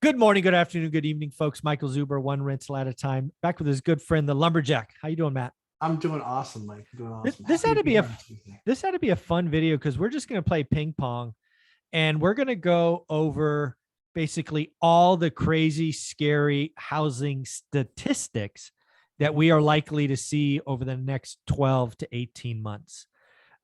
Good morning, good afternoon, good evening, folks. Michael Zuber, one rental at a time. Back with his good friend, the Lumberjack. How you doing, Matt? I'm doing awesome, Mike. I'm doing This, awesome. this Happy had to to be be here a on Tuesday. this had to be a fun video because we're just going to play ping pong, and we're going to go over basically all the crazy, scary housing statistics that we are likely to see over the next 12 to 18 months.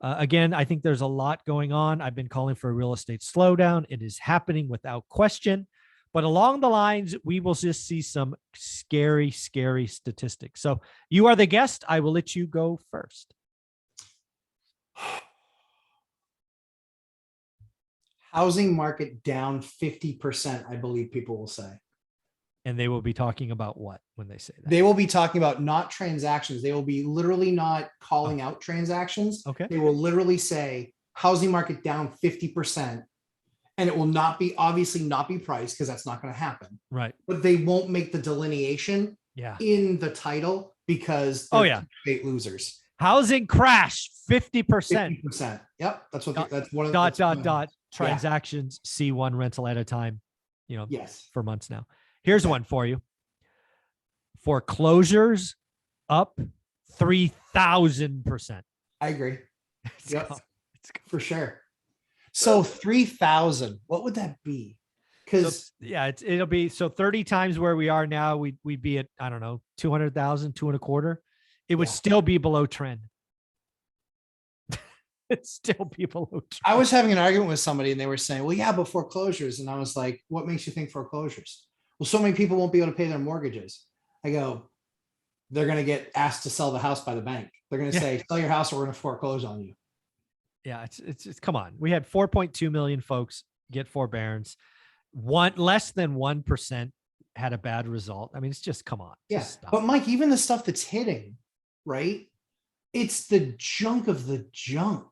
Again, I think there's a lot going on. I've been calling for a real estate slowdown. It is happening without question. But along the lines, we will just see some scary, scary statistics. So you are the guest. I will let you go first. Housing market down 50%, I believe people will say. And they will be talking about what when they say that? They will be talking about not transactions. They will be literally not calling out transactions. Okay. They will literally say housing market down 50%. And it will not be obviously not be priced because that's not going to happen. Right. But they won't make the delineation in the title because they're state losers. Housing crash 50%. 50%. Yep. That's what that's one of the transactions. See one rental at a time, yes, for months now. Here's one for you. Foreclosures up 3,000%. I agree. Yep. For sure. So 3,000, what would that be? Because it'll be 30 times where we are now. We'd be at, I don't know, 200,000, 2.25. It would still be below trend. It's still be below trend. I was having an argument with somebody and they were saying, well, yeah, but foreclosures. And I was like, what makes you think foreclosures? Well, so many people won't be able to pay their mortgages. I go, they're going to get asked to sell the house by the bank. They're going to say, sell your house or we're going to foreclose on you. Yeah, it's come on. We had 4.2 million folks get forbearance. Less than 1% had a bad result. I mean, it's just, come on. Yeah. But Mike, even the stuff that's hitting, right? It's the junk of the junk.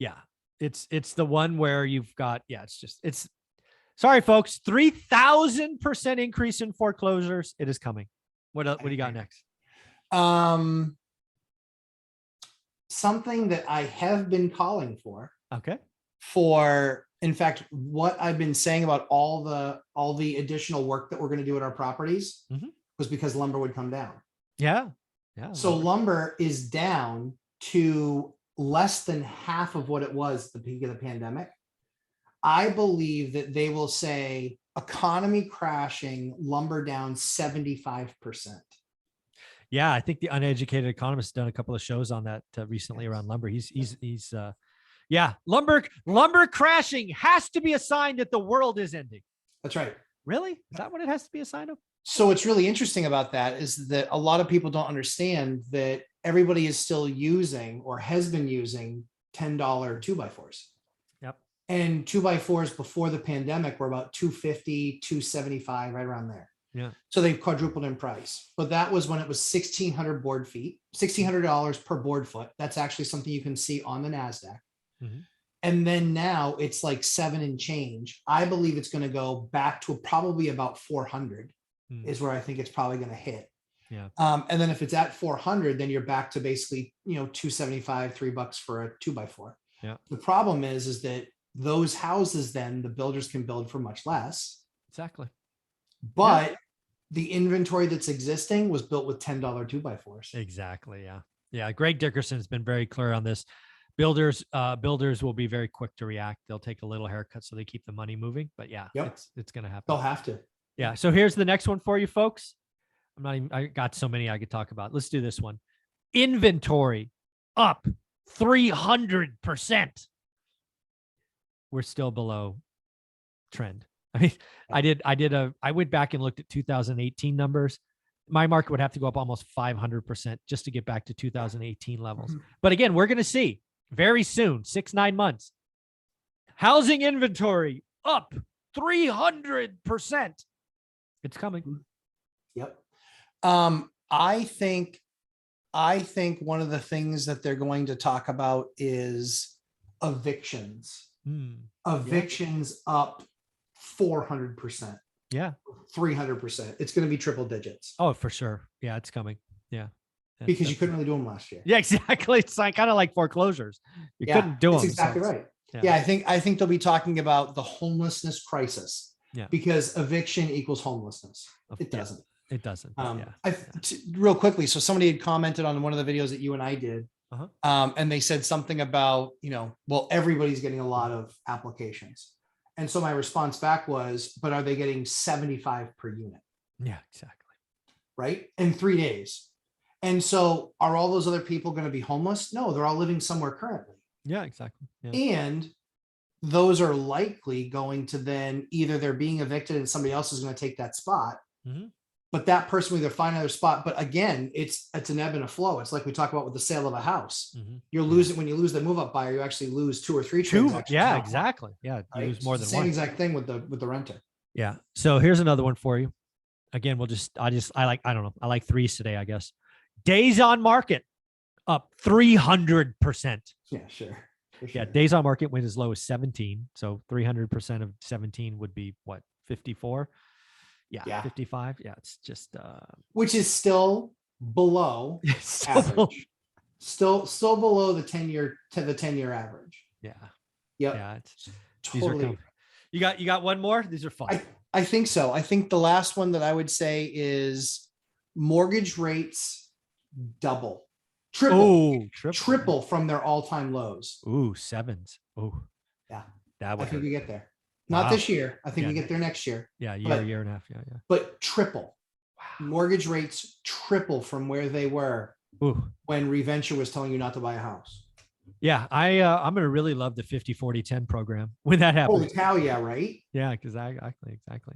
Yeah. It's the one where you've got, sorry, folks, 3,000% increase in foreclosures. It is coming. What do you got next? Something that I have been calling for. Okay. In fact, what I've been saying about all the additional work that we're going to do at our properties was because lumber would come down. Yeah. Yeah. So lumber is down to less than half of what it was at the peak of the pandemic. I believe that they will say economy crashing, lumber down 75%. Yeah, I think the uneducated economist has done a couple of shows on that recently around lumber. Lumber crashing has to be a sign that the world is ending. That's right. Really? Is that what it has to be a sign of? So what's really interesting about that is that a lot of people don't understand that everybody is still using or has been using $10 2x4s. Yep. And 2x4s before the pandemic were about $250, $275, right around there. Yeah. So they've quadrupled in price, but that was when it was 1,600 board feet, $1,600 per board foot. That's actually something you can see on the NASDAQ. And then now it's like 7 and change. I believe it's going to go back to probably about 400 is where I think it's probably going to hit. Yeah. And then if it's at 400, then you're back to basically, $275, $3 for a 2x4. Yeah. The problem is that those houses, then the builders can build for much less. Exactly. But the inventory that's existing was built with $10 2x4s. Exactly. Yeah. Yeah. Greg Dickerson has been very clear on this. Builders will be very quick to react. They'll take a little haircut so they keep the money moving. But it's going to happen. They'll have to. Yeah. So here's the next one for you folks. I got so many I could talk about. Let's do this one. Inventory up 300%. We're still below trend. I mean, I went back and looked at 2018 numbers. My market would have to go up almost 500% just to get back to 2018 levels. But again, we're going to see very soon, 6-9 months, housing inventory up 300%. It's coming. Yep. I think one of the things that they're going to talk about is evictions. Evictions up 400%. Yeah. 300%. It's going to be triple digits. Oh, for sure. Yeah, it's coming. Yeah. Because you couldn't really do them last year. Yeah, exactly. It's like kind of like foreclosures. You couldn't do them. That's exactly right. Yeah, I think they'll be talking about the homelessness crisis. Yeah. because eviction equals homelessness. It Yeah, doesn't. it doesn't. Real quickly. So somebody had commented on one of the videos that you and I did. Uh-huh. And they said something about, well, everybody's getting a lot of applications. And so my response back was, but are they getting 75 per unit? Yeah, exactly. Right? In 3 days. And so are all those other people going to be homeless? No, they're all living somewhere currently. Yeah, exactly. Yeah. And those are likely going to then either they're being evicted and somebody else is going to take that spot. Mm-hmm. But that person will either find another spot. But again, it's an ebb and a flow. It's like we talk about with the sale of a house. Mm-hmm. You're losing when you lose the move up buyer, you actually lose 2 or 3 transactions. Yeah, exactly. Yeah, you Right? lose more than Same one. exact thing with the renter. Yeah. So here's another one for you. Again, I like threes today, I guess. Days on market up 300%. Yeah, sure. Yeah, days on market went as low as 17. So 300% of 17 would be what, 54? Yeah, 55. Yeah, it's just which is still below average. Still below the 10-year average. Yeah. Yep. Yeah, it's totally. You got one more? These are fun. I think so. I think the last one that I would say is mortgage rates triple from their all-time lows. Ooh, sevens. Ooh. Yeah. That I think we get there. Not this year. I think we get there next year. Yeah, year and a half. Yeah. But triple. Wow. Mortgage rates triple from where they were when Reventure was telling you not to buy a house. Yeah, I'm gonna really love the 50-40-10 program when that happens. Holy cow, yeah, right? Yeah, exactly.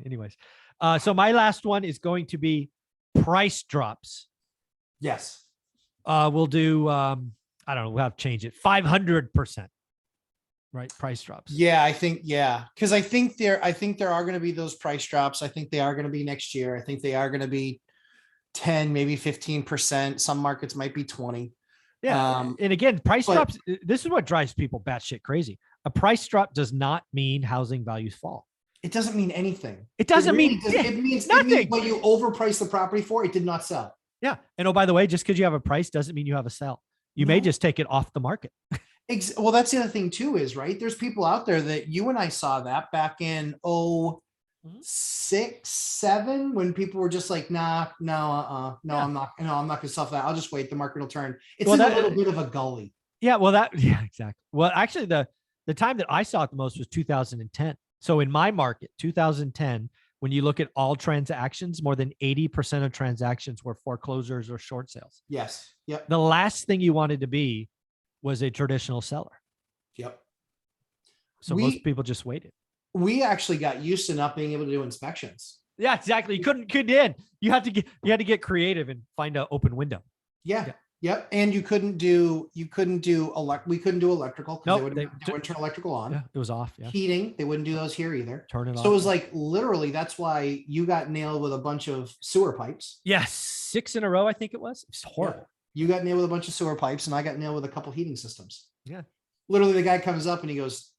Anyways, so my last one is going to be price drops. Yes. We'll do I don't know, we'll have to change it 500%. Right, price drops. Yeah, I think because I think there are going to be those price drops. I think they are going to be next year. I think they are going to be 10, maybe 15%. Some markets might be 20. Yeah, and again, price drops. This is what drives people batshit crazy. A price drop does not mean housing values fall. It doesn't mean anything. It doesn't mean it means nothing. It means what you overpriced the property for, it did not sell. Yeah, and oh, by the way, just because you have a price doesn't mean you have a sell. You may just take it off the market. Well, that's the other thing too, is right. There's people out there that you and I saw that back in 6, 7, when people were just like, I'm not gonna sell that. I'll just wait. The market will turn. It's in a little bit of a gully. Yeah, exactly. Well, actually, the time that I saw it the most was 2010. So in my market, 2010, when you look at all transactions, more than 80% of transactions were foreclosures or short sales. Yes. Yep. The last thing you wanted to be was a traditional seller. Yep. So most people just waited. We actually got used to not being able to do inspections. Yeah, exactly. You couldn't in. You had to get creative and find an open window. Yeah. Yep. And we couldn't do electrical because they wouldn't turn electrical on. Yeah, it was off. Yeah. Heating, they wouldn't do those here either. Turn it off. So it was like literally, that's why you got nailed with a bunch of sewer pipes. Yes, 6 in a row, I think it was. It's horrible. Yeah. You got nailed with a bunch of sewer pipes, and I got nailed with a couple heating systems. Yeah. Literally, the guy comes up and he goes,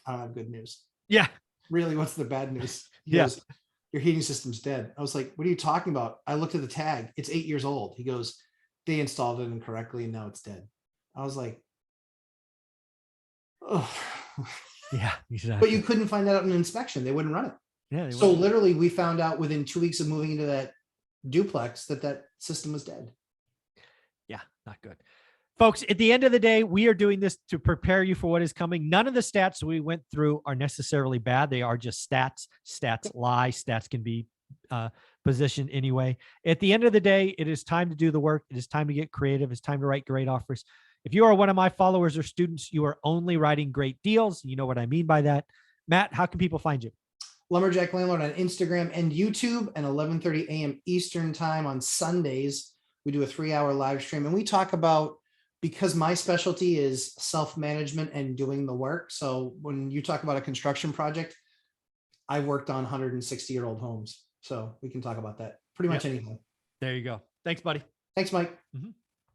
"I don't have good news." Yeah. Really, what's the bad news? He goes, "Your heating system's dead." I was like, "What are you talking about?" I looked at the tag. It's 8 years old. He goes, "They installed it incorrectly and now it's dead." I was like, "Oh." Yeah, exactly. But you couldn't find that out in an inspection. They wouldn't run it. Yeah. So literally, we found out within 2 weeks of moving into that duplex that system was dead. Yeah, not good. Folks, at the end of the day, we are doing this to prepare you for what is coming. None of the stats we went through are necessarily bad. They are just stats. Stats lie. Stats can be positioned anyway. At the end of the day, it is time to do the work. It is time to get creative. It's time to write great offers. If you are one of my followers or students, you are only writing great deals. You know what I mean by that. Matt, how can people find you? Lumberjack Landlord on Instagram and YouTube, and 11:30 a.m. Eastern time on Sundays. We do a 3-hour live stream, and we talk about, because my specialty is self-management and doing the work. So when you talk about a construction project, I worked on 160-year-old homes. So we can talk about that pretty much anything. There you go. Thanks, buddy. Thanks, Mike. Mm-hmm.